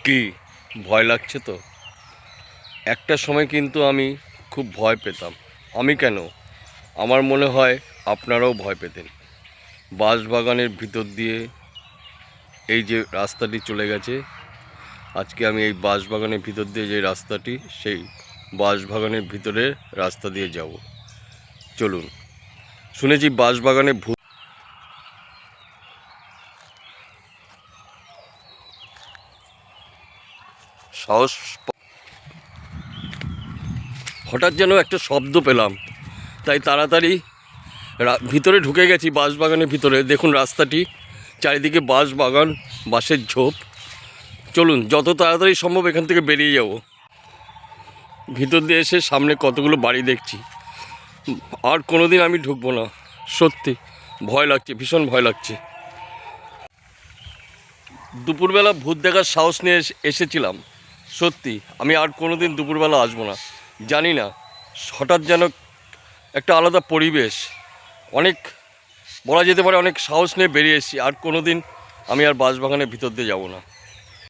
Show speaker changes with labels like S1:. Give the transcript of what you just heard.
S1: কি ভয় লাগছে তো? একটা সময় কিন্তু আমি খুব ভয় পেতাম। আমি কেন, আমার মনে হয় আপনারাও ভয় পেতেন। বাঁশবাগানের ভিতর দিয়ে এই যে রাস্তাটি চলে গেছে, আজকে আমি এই বাঁশবাগানের ভিতর দিয়ে যে রাস্তাটি, সেই বাঁশবাগানের ভিতরের রাস্তা দিয়ে যাব। চলুন। শুনেছি বাঁশবাগানে ভূত। সাহস হঠাৎ যেন একটা শব্দ পেলাম, তাই তাড়াতাড়ি ভিতরে ঢুকে গেছি বাঁশবাগানের ভিতরে। দেখুন রাস্তাটি, চারিদিকে বাঁশবাগান, বাঁশের ঝোপ। চলুন যত তাড়াতাড়ি সম্ভব এখান থেকে বেরিয়ে যাব। ভিতর দিয়ে এসে সামনে কতগুলো বাড়ি দেখছি। আর কোনোদিন আমি ঢুকবো না, সত্যি ভয় লাগছে, ভীষণ ভয় লাগছে। দুপুরবেলা ভূত দেখার সাহস নিয়ে এসেছিলাম, সত্যি আমি আর কোনোদিন দুপুরবেলা আসবো না। জানি না, হঠাৎ যেন একটা আলাদা পরিবেশ, অনেক বলা যেতে পারে অনেক সাহস নিয়ে বেরিয়ে এসেছি। আর কোনোদিন আমি আর বাঁশবাগানের ভিতর দিয়ে যাব না।